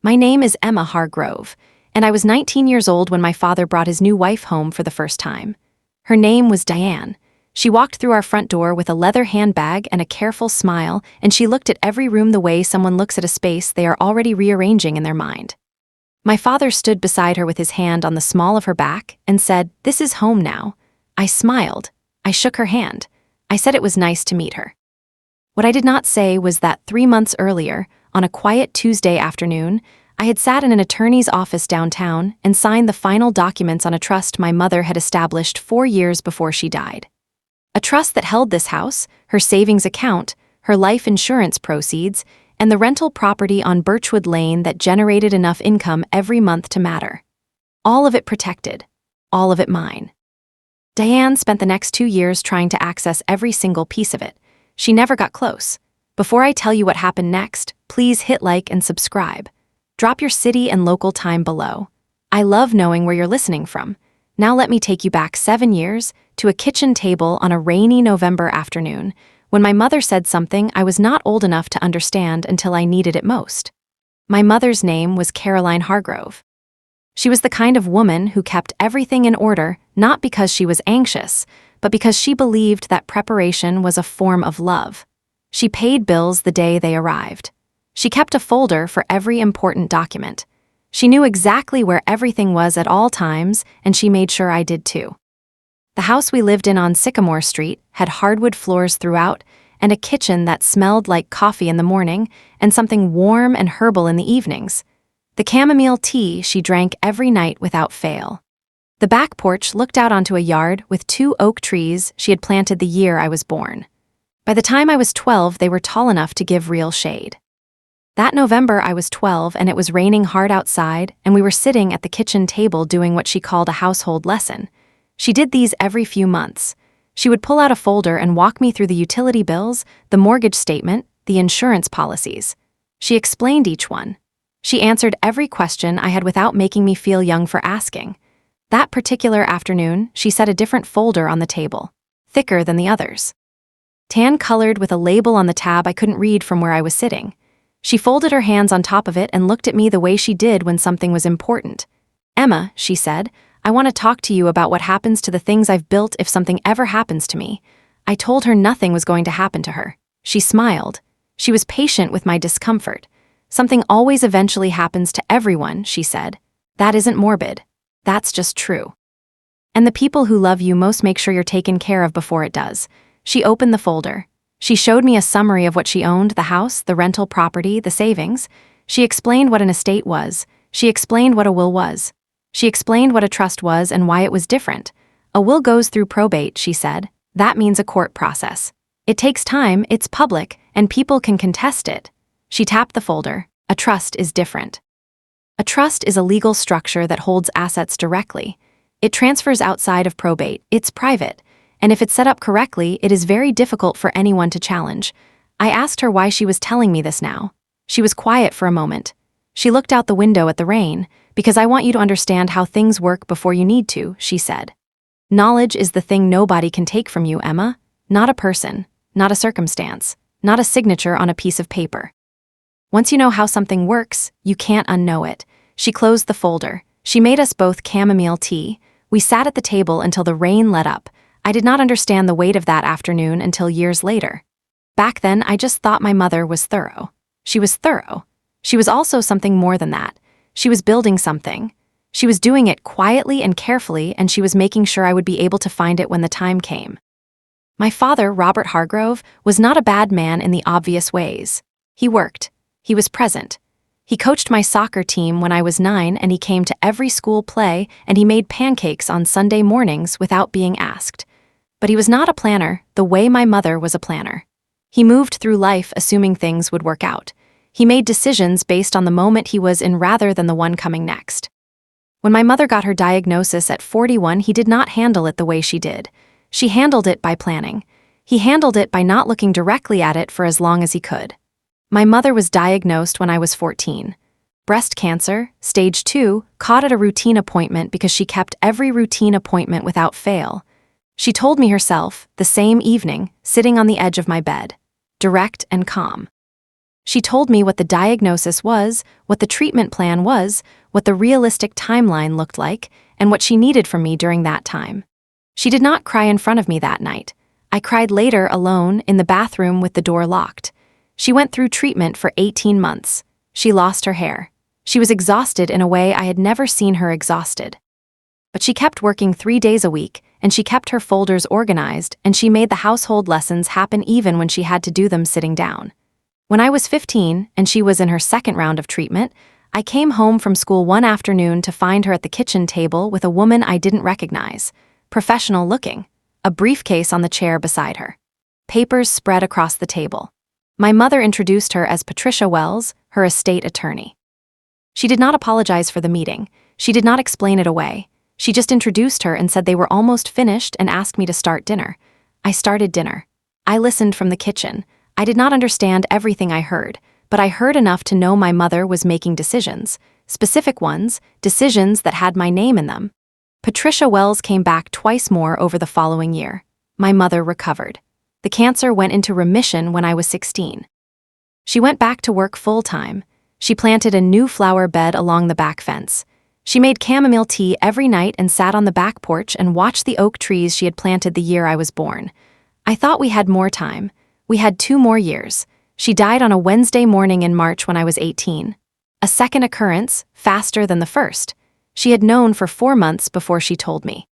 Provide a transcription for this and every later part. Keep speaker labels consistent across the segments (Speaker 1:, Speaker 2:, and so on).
Speaker 1: My name is Emma Hargrove, and I was 19 years old when my father brought his new wife home for the first time. Her name was Diane. She walked through our front door with a leather handbag and a careful smile, and she looked at every room the way someone looks at a space they are already rearranging in their mind. My father stood beside her with his hand on the small of her back and said, "This is home now." I smiled. I shook her hand. I said it was nice to meet her. What I did not say was that 3 months earlier, on a quiet Tuesday afternoon, I had sat in an attorney's office downtown and signed the final documents on a trust my mother had established 4 years before she died. A trust that held this house, her savings account, her life insurance proceeds, and the rental property on Birchwood Lane that generated enough income every month to matter. All of it protected. All of it mine. Diane spent the next 2 years trying to access every single piece of it. She never got close. Before I tell you what happened next, please hit like and subscribe. Drop your city and local time below. I love knowing where you're listening from. Now let me take you back 7 years to a kitchen table on a rainy November afternoon when my mother said something I was not old enough to understand until I needed it most. My mother's name was Caroline Hargrove. She was the kind of woman who kept everything in order, not because she was anxious, but because she believed that preparation was a form of love. She paid bills the day they arrived. She kept a folder for every important document. She knew exactly where everything was at all times, and she made sure I did too. The house we lived in on Sycamore Street had hardwood floors throughout, and a kitchen that smelled like coffee in the morning and something warm and herbal in the evenings. The chamomile tea she drank every night without fail. The back porch looked out onto a yard with 2 oak trees she had planted the year I was born. By the time I was 12, they were tall enough to give real shade. That November, I was 12, and it was raining hard outside, and we were sitting at the kitchen table doing what she called a household lesson. She did these every few months. She would pull out a folder and walk me through the utility bills, the mortgage statement, the insurance policies. She explained each one. She answered every question I had without making me feel young for asking. That particular afternoon, she set a different folder on the table, thicker than the others. Tan-colored with a label on the tab I couldn't read from where I was sitting. She folded her hands on top of it and looked at me the way she did when something was important. "Emma," she said, "I want to talk to you about what happens to the things I've built if something ever happens to me." I told her nothing was going to happen to her. She smiled. She was patient with my discomfort. "Something always eventually happens to everyone," she said. "That isn't morbid. That's just true. And the people who love you most make sure you're taken care of before it does." She opened the folder. She showed me a summary of what she owned: the house, the rental property, the savings. She explained what an estate was. She explained what a will was. She explained what a trust was and why it was different. "A will goes through probate," she said. "That means a court process. It takes time, it's public, and people can contest it." She tapped the folder. "A trust is different. A trust is a legal structure that holds assets directly. It transfers outside of probate. It's private. And if it's set up correctly, it is very difficult for anyone to challenge." I asked her why she was telling me this now. She was quiet for a moment. She looked out the window at the rain. "Because I want you to understand how things work before you need to," she said. "Knowledge is the thing nobody can take from you, Emma. Not a person, not a circumstance, not a signature on a piece of paper. Once you know how something works, you can't unknow it." She closed the folder. She made us both chamomile tea. We sat at the table until the rain let up. I did not understand the weight of that afternoon until years later. Back then, I just thought my mother was thorough. She was thorough. She was also something more than that. She was building something. She was doing it quietly and carefully, and she was making sure I would be able to find it when the time came. My father, Robert Hargrove, was not a bad man in the obvious ways. He worked. He was present. He coached my soccer team when I was 9, and he came to every school play, and he made pancakes on Sunday mornings without being asked. But he was not a planner the way my mother was a planner. He moved through life assuming things would work out. He made decisions based on the moment he was in rather than the one coming next. When my mother got her diagnosis at 41, he did not handle it the way she did. She handled it by planning. He handled it by not looking directly at it for as long as he could. My mother was diagnosed when I was 14. Breast cancer, stage 2, caught at a routine appointment because she kept every routine appointment without fail. She told me herself, the same evening, sitting on the edge of my bed, direct and calm. She told me what the diagnosis was, what the treatment plan was, what the realistic timeline looked like, and what she needed from me during that time. She did not cry in front of me that night. I cried later alone in the bathroom with the door locked. She went through treatment for 18 months. She lost her hair. She was exhausted in a way I had never seen her exhausted. But she kept working 3 days a week, and she kept her folders organized, and she made the household lessons happen even when she had to do them sitting down. When I was 15 and she was in her second round of treatment, I came home from school one afternoon to find her at the kitchen table with a woman I didn't recognize, professional looking, a briefcase on the chair beside her. Papers spread across the table. My mother introduced her as Patricia Wells, her estate attorney. She did not apologize for the meeting. She did not explain it away. She just introduced her and said they were almost finished and asked me to start dinner. I started dinner. I listened from the kitchen. I did not understand everything I heard, but I heard enough to know my mother was making decisions, specific ones, decisions that had my name in them. Patricia Wells came back twice more over the following year. My mother recovered. The cancer went into remission when I was 16. She went back to work full-time. She planted a new flower bed along the back fence. She made chamomile tea every night and sat on the back porch and watched the oak trees she had planted the year I was born. I thought we had more time. We had 2 more years. She died on a Wednesday morning in March when I was 18. A second occurrence, faster than the first. She had known for 4 months before she told me.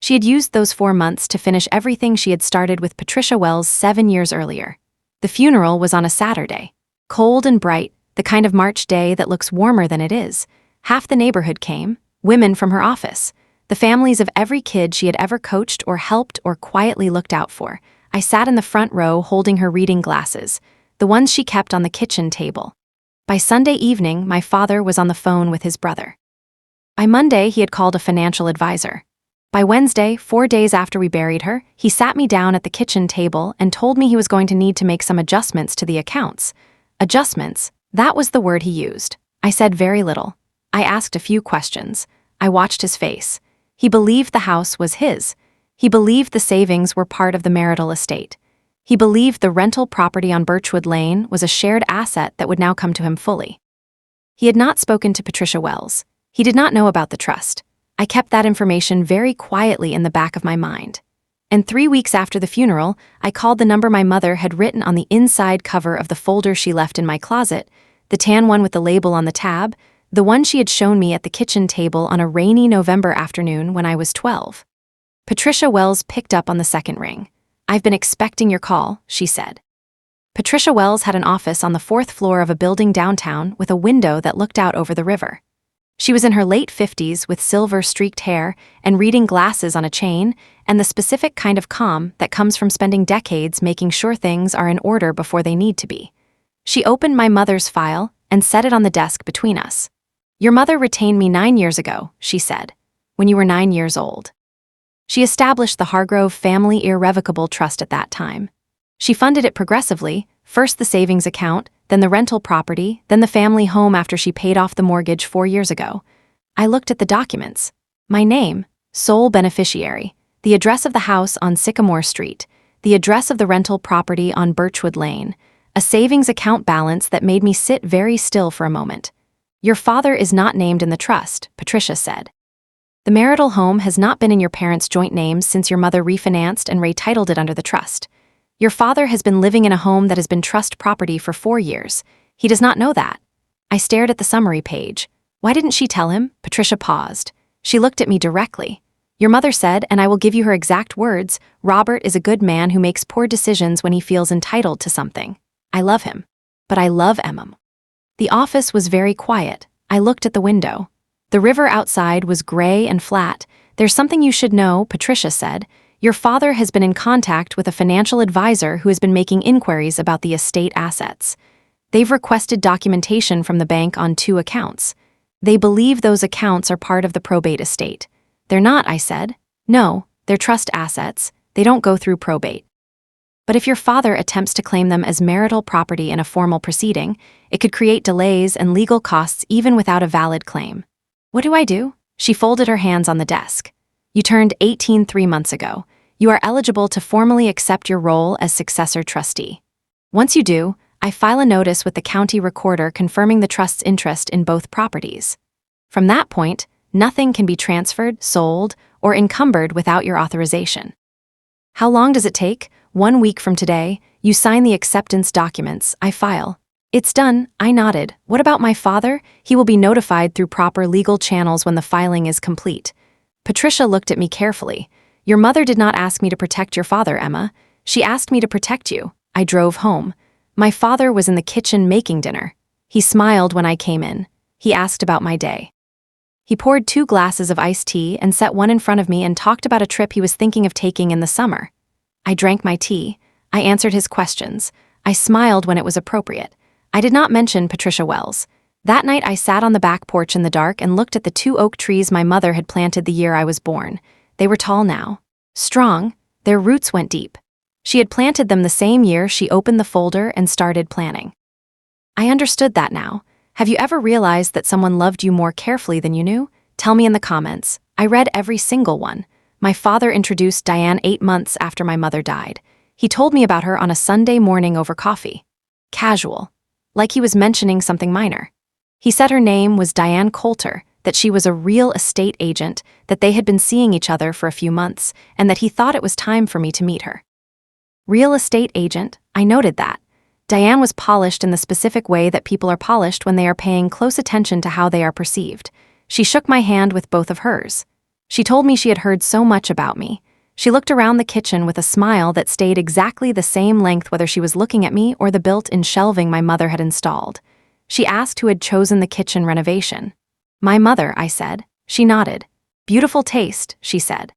Speaker 1: She had used those 4 months to finish everything she had started with Patricia Wells 7 years earlier. The funeral was on a Saturday. Cold and bright, the kind of March day that looks warmer than it is. Half the neighborhood came, women from her office, the families of every kid she had ever coached or helped or quietly looked out for. I sat in the front row holding her reading glasses, the ones she kept on the kitchen table. By Sunday evening, my father was on the phone with his brother. By Monday, he had called a financial advisor. By Wednesday, 4 days after we buried her, he sat me down at the kitchen table and told me he was going to need to make some adjustments to the accounts. Adjustments, that was the word he used. I said very little. I asked a few questions. I watched his face. He believed the house was his. He believed the savings were part of the marital estate. He believed the rental property on Birchwood Lane was a shared asset that would now come to him fully. He had not spoken to Patricia Wells. He did not know about the trust. I kept that information very quietly in the back of my mind. And 3 weeks after the funeral, I called the number my mother had written on the inside cover of the folder she left in my closet, the tan one with the label on the tab, the one she had shown me at the kitchen table on a rainy November afternoon when I was 12. Patricia Wells picked up on the second ring. "I've been expecting your call," she said. Patricia Wells had an office on the 4th floor of a building downtown with a window that looked out over the river. She was in her late 50s with silver-streaked hair and reading glasses on a chain and the specific kind of calm that comes from spending decades making sure things are in order before they need to be. She opened my mother's file and set it on the desk between us. "Your mother retained me 9 years ago," she said, "when you were 9 years old. She established the Hargrove Family Irrevocable Trust at that time. She funded it progressively, first the savings account, then the rental property, then the family home after she paid off the mortgage 4 years ago. I looked at the documents. My name, sole beneficiary, the address of the house on Sycamore Street, the address of the rental property on Birchwood Lane, a savings account balance that made me sit very still for a moment. Your father is not named in the trust," Patricia said. "The marital home has not been in your parents' joint names since your mother refinanced and retitled it under the trust. Your father has been living in a home that has been trust property for 4 years. He does not know that." I stared at the summary page. Why didn't she tell him? Patricia paused. She looked at me directly. "Your mother said, and I will give you her exact words, Robert is a good man who makes poor decisions when he feels entitled to something. I love him. But I love Emmem." The office was very quiet. I looked at the window. The river outside was gray and flat. "There's something you should know," Patricia said. "Your father has been in contact with a financial advisor who has been making inquiries about the estate assets. They've requested documentation from the bank on 2 accounts. They believe those accounts are part of the probate estate." "They're not," I said. "No, they're trust assets. They don't go through probate. But if your father attempts to claim them as marital property in a formal proceeding, it could create delays and legal costs even without a valid claim." "What do I do?" She folded her hands on the desk. "You turned 18 3 months ago. You are eligible to formally accept your role as successor trustee. Once you do, I file a notice with the county recorder confirming the trust's interest in both properties. From that point, nothing can be transferred, sold, or encumbered without your authorization. How long does it take? 1 week from today, you sign the acceptance documents, I file. It's done, I nodded. What about my father? He will be notified through proper legal channels when the filing is complete. Patricia looked at me carefully. Your mother did not ask me to protect your father, Emma. She asked me to protect you. I drove home. My father was in the kitchen making dinner. He smiled when I came in. He asked about my day. He poured 2 glasses of iced tea and set one in front of me and talked about a trip he was thinking of taking in the summer. I drank my tea. I answered his questions. I smiled when it was appropriate. I did not mention Patricia Wells. That night I sat on the back porch in the dark and looked at the 2 oak trees my mother had planted the year I was born. They were tall now. Strong. Their roots went deep. She had planted them the same year she opened the folder and started planning. I understood that now. Have you ever realized that someone loved you more carefully than you knew? Tell me in the comments. I read every single one. My father introduced Diane 8 months after my mother died. He told me about her on a Sunday morning over coffee. Casual. Like he was mentioning something minor. He said her name was Diane Coulter, that she was a real estate agent, that they had been seeing each other for a few months, and that he thought it was time for me to meet her. Real estate agent, I noted that. Diane was polished in the specific way that people are polished when they are paying close attention to how they are perceived. She shook my hand with both of hers. She told me she had heard so much about me. She looked around the kitchen with a smile that stayed exactly the same length whether she was looking at me or the built-in shelving my mother had installed. She asked who had chosen the kitchen renovation. My mother, I said. She nodded. Beautiful taste, she said.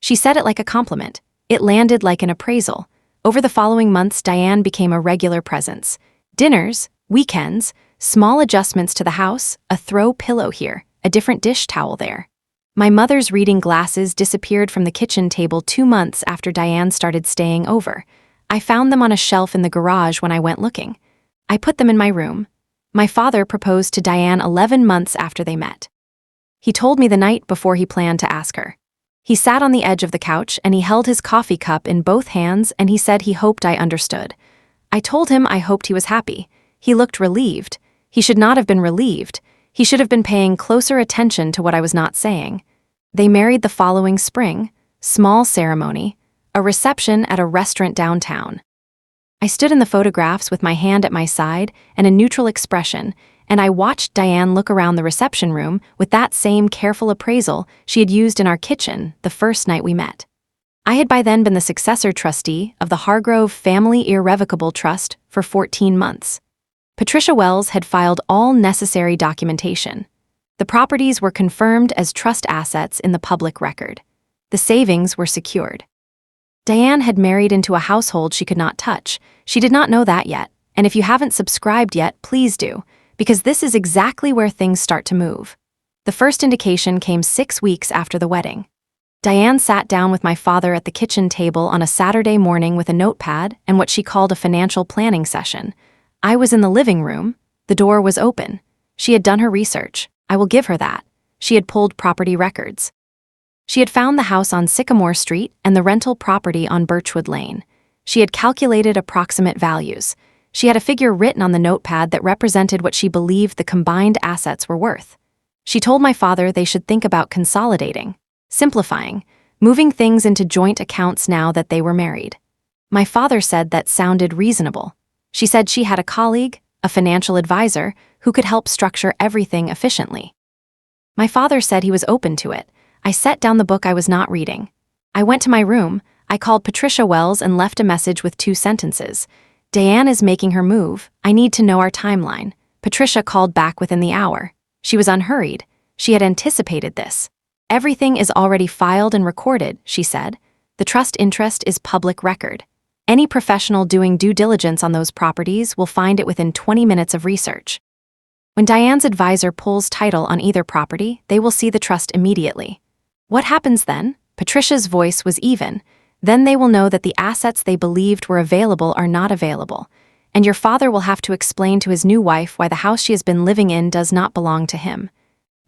Speaker 1: She said it like a compliment. It landed like an appraisal. Over the following months, Diane became a regular presence. Dinners, weekends, small adjustments to the house, a throw pillow here, a different dish towel there. My mother's reading glasses disappeared from the kitchen table 2 months after Diane started staying over. I found them on a shelf in the garage when I went looking. I put them in my room. My father proposed to Diane 11 months after they met. He told me the night before he planned to ask her. He sat on the edge of the couch and he held his coffee cup in both hands and he said he hoped I understood. I told him I hoped he was happy. He looked relieved. He should not have been relieved. He should have been paying closer attention to what I was not saying. They married the following spring, small ceremony, a reception at a restaurant downtown. I stood in the photographs with my hand at my side and a neutral expression, and I watched Diane look around the reception room with that same careful appraisal she had used in our kitchen the first night we met. I had by then been the successor trustee of the Hargrove Family Irrevocable Trust for 14 months. Patricia Wells had filed all necessary documentation. The properties were confirmed as trust assets in the public record. The savings were secured. Diane had married into a household she could not touch. She did not know that yet, and if you haven't subscribed yet, please do, because this is exactly where things start to move. The first indication came 6 weeks after the wedding. Diane sat down with my father at the kitchen table on a Saturday morning with a notepad and what she called a financial planning session. I was in the living room. The door was open. She had done her research. I will give her that. She had pulled property records. She had found the house on Sycamore Street and the rental property on Birchwood Lane. She had calculated approximate values. She had a figure written on the notepad that represented what she believed the combined assets were worth. She told my father they should think about consolidating, simplifying, moving things into joint accounts now that they were married. My father said that sounded reasonable. She said she had a colleague, a financial advisor, who could help structure everything efficiently. My father said he was open to it. I set down the book I was not reading. I went to my room. I called Patricia Wells and left a message with 2 sentences. Diane is making her move. I need to know our timeline. Patricia called back within the hour. She was unhurried. She had anticipated this. Everything is already filed and recorded, she said. The trust interest is public record. Any professional doing due diligence on those properties will find it within 20 minutes of research. When Diane's advisor pulls title on either property, they will see the trust immediately. What happens then? Patricia's voice was even. Then they will know that the assets they believed were available are not available, and your father will have to explain to his new wife why the house she has been living in does not belong to him.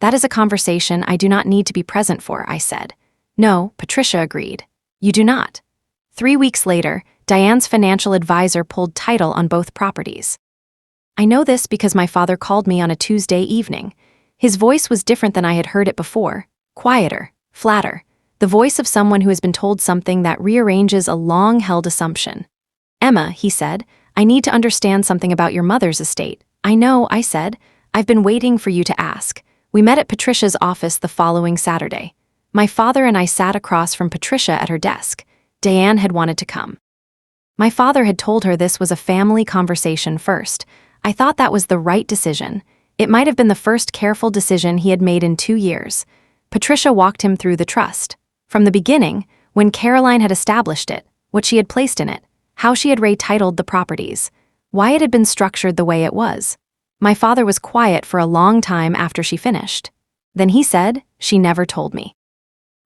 Speaker 1: That is a conversation I do not need to be present for, I said. No, Patricia agreed. You do not. 3 weeks later, Diane's financial advisor pulled title on both properties. I know this because my father called me on a Tuesday evening. His voice was different than I had heard it before, quieter, flatter, the voice of someone who has been told something that rearranges a long-held assumption. "Emma," he said, "I need to understand something about your mother's estate." "I know," I said. "I've been waiting for you to ask." We met at Patricia's office the following Saturday. My father and I sat across from Patricia at her desk. Diane had wanted to come. My father had told her this was a family conversation first. I thought that was the right decision. It might have been the first careful decision he had made in 2 years. Patricia walked him through the trust. From the beginning, when Caroline had established it, what she had placed in it, how she had retitled the properties, why it had been structured the way it was. My father was quiet for a long time after she finished. Then he said, "She never told me."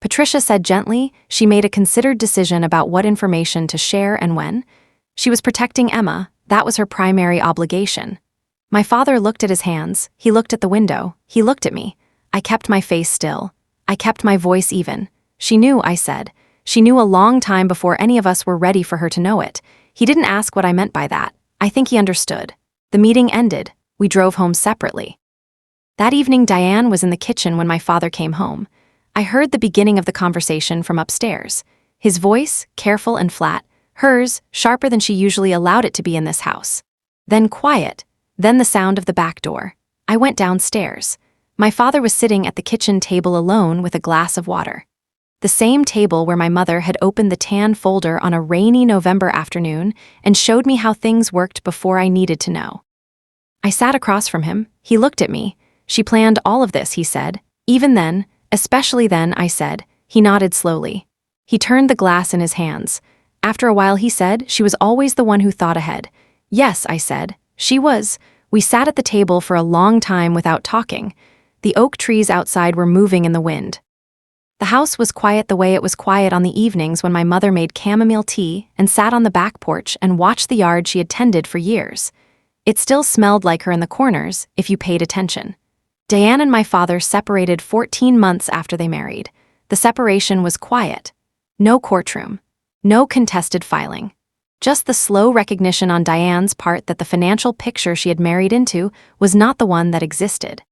Speaker 1: Patricia said gently she made a considered decision about what information to share and when. She was protecting Emma, that was her primary obligation. My father looked at his hands, he looked at the window, he looked at me. I kept my face still. I kept my voice even. "She knew," I said. "She knew a long time before any of us were ready for her to know it." He didn't ask what I meant by that. I think he understood. The meeting ended. We drove home separately. That evening, Diane was in the kitchen when my father came home. I heard the beginning of the conversation from upstairs. His voice, careful and flat, hers, sharper than she usually allowed it to be in this house. Then quiet, then the sound of the back door. I went downstairs. My father was sitting at the kitchen table alone with a glass of water. The same table where my mother had opened the tan folder on a rainy November afternoon and showed me how things worked before I needed to know. I sat across from him. He looked at me. "She planned all of this," he said. "Even then, especially then," I said. He nodded slowly. He turned the glass in his hands. After a while he said, "She was always the one who thought ahead." "Yes," I said. "She was." We sat at the table for a long time without talking. The oak trees outside were moving in the wind. The house was quiet the way it was quiet on the evenings when my mother made chamomile tea and sat on the back porch and watched the yard she had tended for years. It still smelled like her in the corners, if you paid attention. Diane and my father separated 14 months after they married. The separation was quiet. No courtroom. No contested filing. Just the slow recognition on Diane's part that the financial picture she had married into was not the one that existed.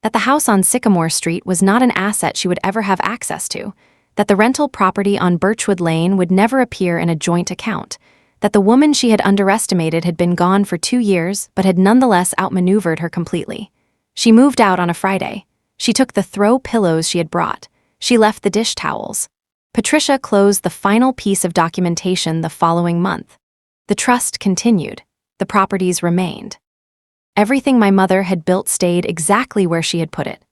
Speaker 1: That the house on Sycamore Street was not an asset she would ever have access to. That the rental property on Birchwood Lane would never appear in a joint account. That the woman she had underestimated had been gone for 2 years but had nonetheless outmaneuvered her completely. She moved out on a Friday. She took the throw pillows she had brought. She left the dish towels. Patricia closed the final piece of documentation the following month. The trust continued. The properties remained. Everything my mother had built stayed exactly where she had put it.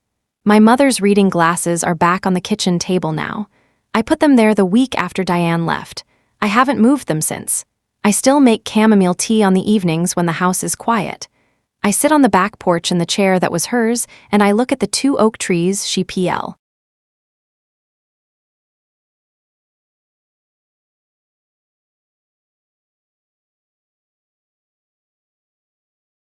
Speaker 1: My mother's reading glasses are back on the kitchen table now. I put them there the week after Diane left. I haven't moved them since. I still make chamomile tea on the evenings when the house is quiet. I sit on the back porch in the chair that was hers, and I look at the 2 oak trees she PL.